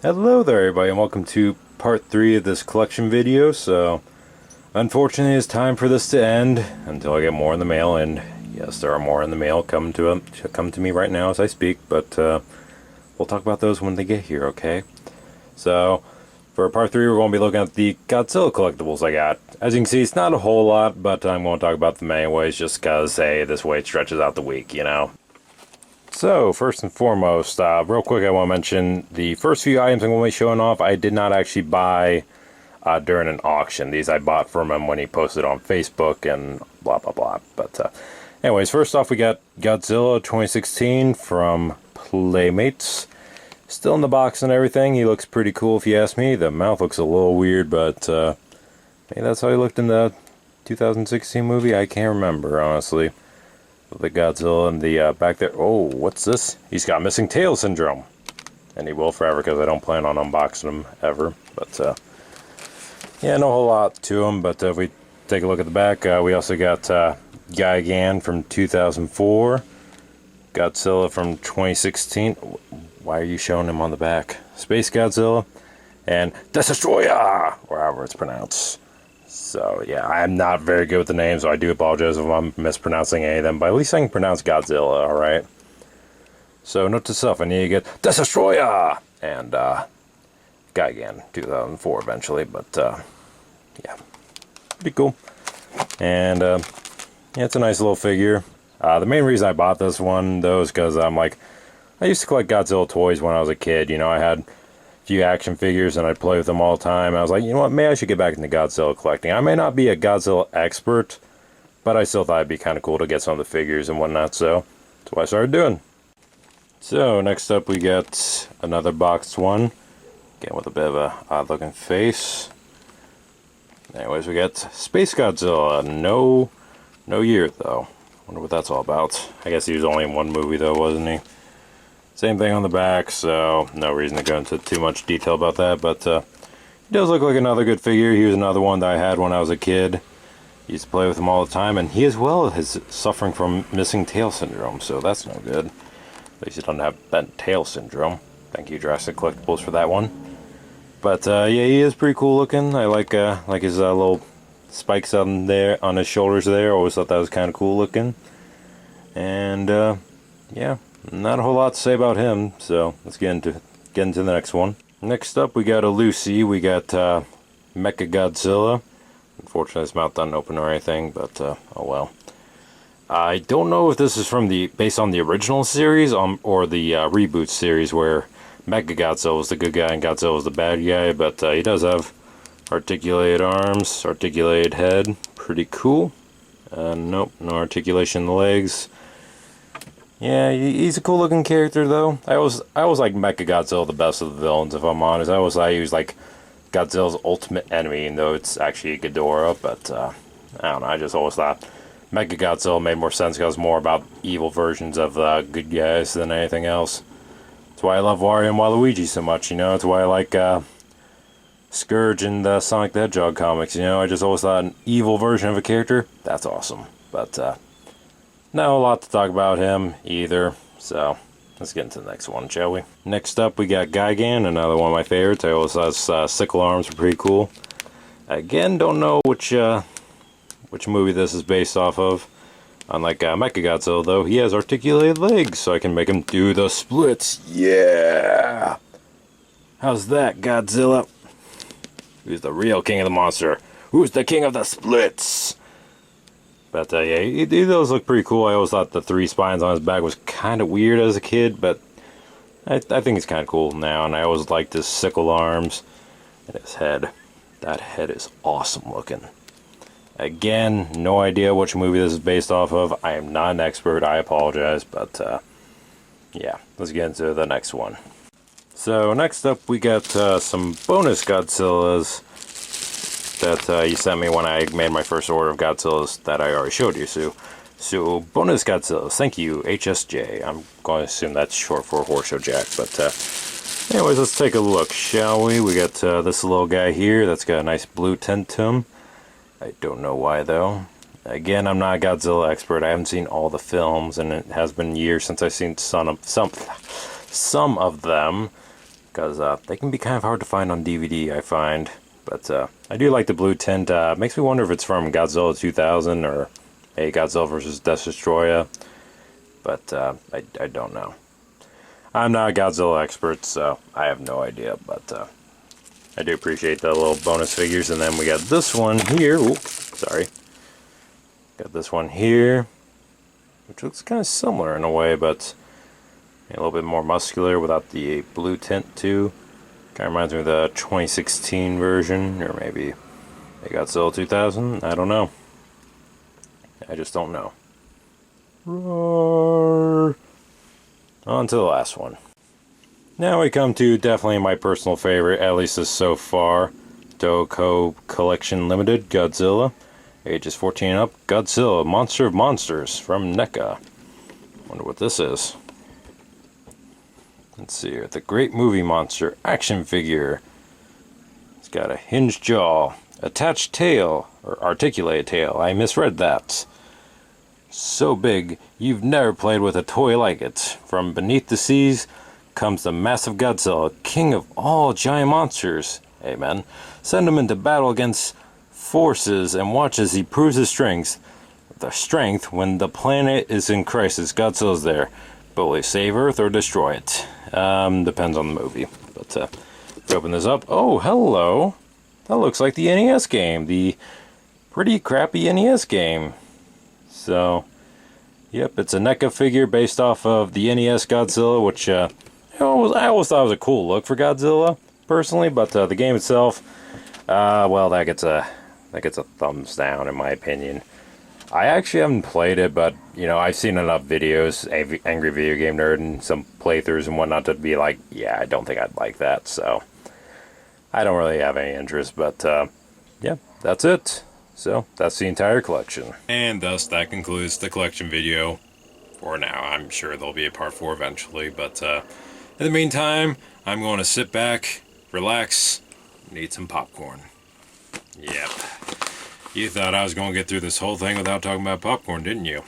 Hello there everybody and welcome to part 3 of this collection video. So unfortunately it's time for this to end until I get more in the mail, and yes, there are more in the mail come to me right now as I speak, but we'll talk about those when they get here, okay? So for part 3 we're going to be looking at the Godzilla collectibles I got. As you can see, it's not a whole lot, but I'm going to talk about them anyways just because, hey, this way it stretches out the week, you know? So, first and foremost, real quick, I want to mention the first few items I'm going to be showing off, I did not actually buy during an auction. These I bought from him when he posted on Facebook and blah, blah, blah. But anyways, first off, we got Godzilla 2016 from Playmates. Still in the box and everything. He looks pretty cool if you ask me. The mouth looks a little weird, but maybe that's how he looked in the 2016 movie. I can't remember, honestly. The Godzilla in the back there. Oh, what's this? He's got missing tail syndrome. And he will forever because I don't plan on unboxing him ever. But, yeah, no whole lot to him. But if we take a look at the back, we also got Gigant from 2004. Godzilla from 2016. Why are you showing him on the back? Space Godzilla. And Destroyer, or however it's pronounced. So, yeah, I'm not very good with the names, so I do apologize if I'm mispronouncing any of them, but at least I can pronounce Godzilla, alright? So, note to self, I need to get Destroyer! And, Gigant, 2004 eventually, but, yeah, pretty cool. And, yeah, it's a nice little figure. The main reason I bought this one, though, is because I'm like, I used to collect Godzilla toys when I was a kid, you know, I had few action figures and I'd play with them all the time. I was like, you know what, maybe I should get back into Godzilla collecting. I may not be a Godzilla expert, but I still thought it'd be kind of cool to get some of the figures and whatnot, so that's what I started doing. So next up we got another boxed one, again with a bit of a odd looking face. Anyways, we got Space Godzilla. No year though. Wonder what that's all about. I guess he was only in one movie though, wasn't he? Same thing on the back, so no reason to go into too much detail about that, but he does look like another good figure. He was another one that I had when I was a kid. Used to play with him all the time, and he as well is suffering from missing tail syndrome, so that's no good. At least he doesn't have bent tail syndrome. Thank you, Jurassic Collectibles, for that one. But yeah, he is pretty cool looking. I like his little spikes on there on his shoulders there. Always thought that was kind of cool looking. And yeah. Not a whole lot to say about him, so let's get into the next one. Next up, we got a Lucy. We got Mecha Godzilla. Unfortunately, his mouth doesn't open or anything, but oh well. I don't know if this is based on the original series or the reboot series where Mecha Godzilla was the good guy and Godzilla was the bad guy, but he does have articulated arms, articulated head, pretty cool. Nope, no articulation in the legs. Yeah, he's a cool looking character though. I always like Mecha Godzilla the best of the villains, if I'm honest. I always thought he was like Godzilla's ultimate enemy, even though it's actually Ghidorah, but I don't know, I just always thought Mecha Godzilla made more sense because it was more about evil versions of good guys than anything else. That's why I love Wario and Waluigi so much, you know. That's why I like Scourge and the Sonic the Hedgehog comics, you know. I just always thought an evil version of a character, that's awesome. But not a lot to talk about him either, so let's get into the next one, shall we? Next up, we got Gigant, another one of my favorites. I always thought sickle arms were pretty cool. Again, don't know which movie this is based off of. Unlike Mecha Godzilla, though, he has articulated legs, so I can make him do the splits. Yeah! How's that, Godzilla? Who's the real king of the monster? Who's the king of the splits? But yeah, he does look pretty cool. I always thought the 3 spines on his back was kind of weird as a kid, but I think it's kind of cool now. And I always liked his sickle arms and his head. That head is awesome looking. Again, no idea which movie this is based off of. I am not an expert, I apologize, but yeah, let's get into the next one. So next up we got some bonus Godzillas that you sent me when I made my first order of Godzillas that I already showed you. So bonus Godzillas, thank you, HSJ. I'm going to assume that's short for Horseshoe Jack, but anyways, let's take a look, shall we? We got this little guy here that's got a nice blue tint to him. I don't know why though. Again, I'm not a Godzilla expert. I haven't seen all the films, and it has been years since I've seen some of them. because they can be kind of hard to find on DVD, I find. But I do like the blue tint. Makes me wonder if it's from Godzilla 2000 or hey, Godzilla vs. Destroyer. But I don't know. I'm not a Godzilla expert, so I have no idea. But I do appreciate the little bonus figures. And then we got this one here. Oops, sorry. Got this one here, which looks kind of similar in a way, but a little bit more muscular without the blue tint too. Kind of reminds me of the 2016 version, or maybe they got Godzilla 2000. I don't know. I just don't know. Roar. On to the last one. Now we come to definitely my personal favorite, at least so far. Doco Collection Limited Godzilla. Ages 14 and up. Godzilla, Monster of Monsters from NECA. Wonder what this is. Let's see here. The Great Movie Monster action figure. It's got a hinged jaw, attached tail, or articulated tail. I misread that. So big, you've never played with a toy like it. From beneath the seas comes the massive Godzilla, king of all giant monsters. Amen. Send him into battle against forces and watch as he proves his strength. The strength when the planet is in crisis. Godzilla's there. But will he save Earth or destroy it? Depends on the movie. But if we open this up, oh, hello. That looks like the NES game. The pretty crappy NES game. So, yep, it's a NECA figure based off of the NES Godzilla, which I always thought was a cool look for Godzilla, personally. But the game itself, well, that gets a thumbs down in my opinion. I actually haven't played it, but, you know, I've seen enough videos, Angry Video Game Nerd, and some playthroughs and whatnot to be like, yeah, I don't think I'd like that, so I don't really have any interest, but, yeah, that's it. So, that's the entire collection. And thus, that concludes the collection video for now. I'm sure there'll be a part 4 eventually, but, in the meantime, I'm going to sit back, relax, and eat some popcorn. Yep. You thought I was going to get through this whole thing without talking about popcorn, didn't you?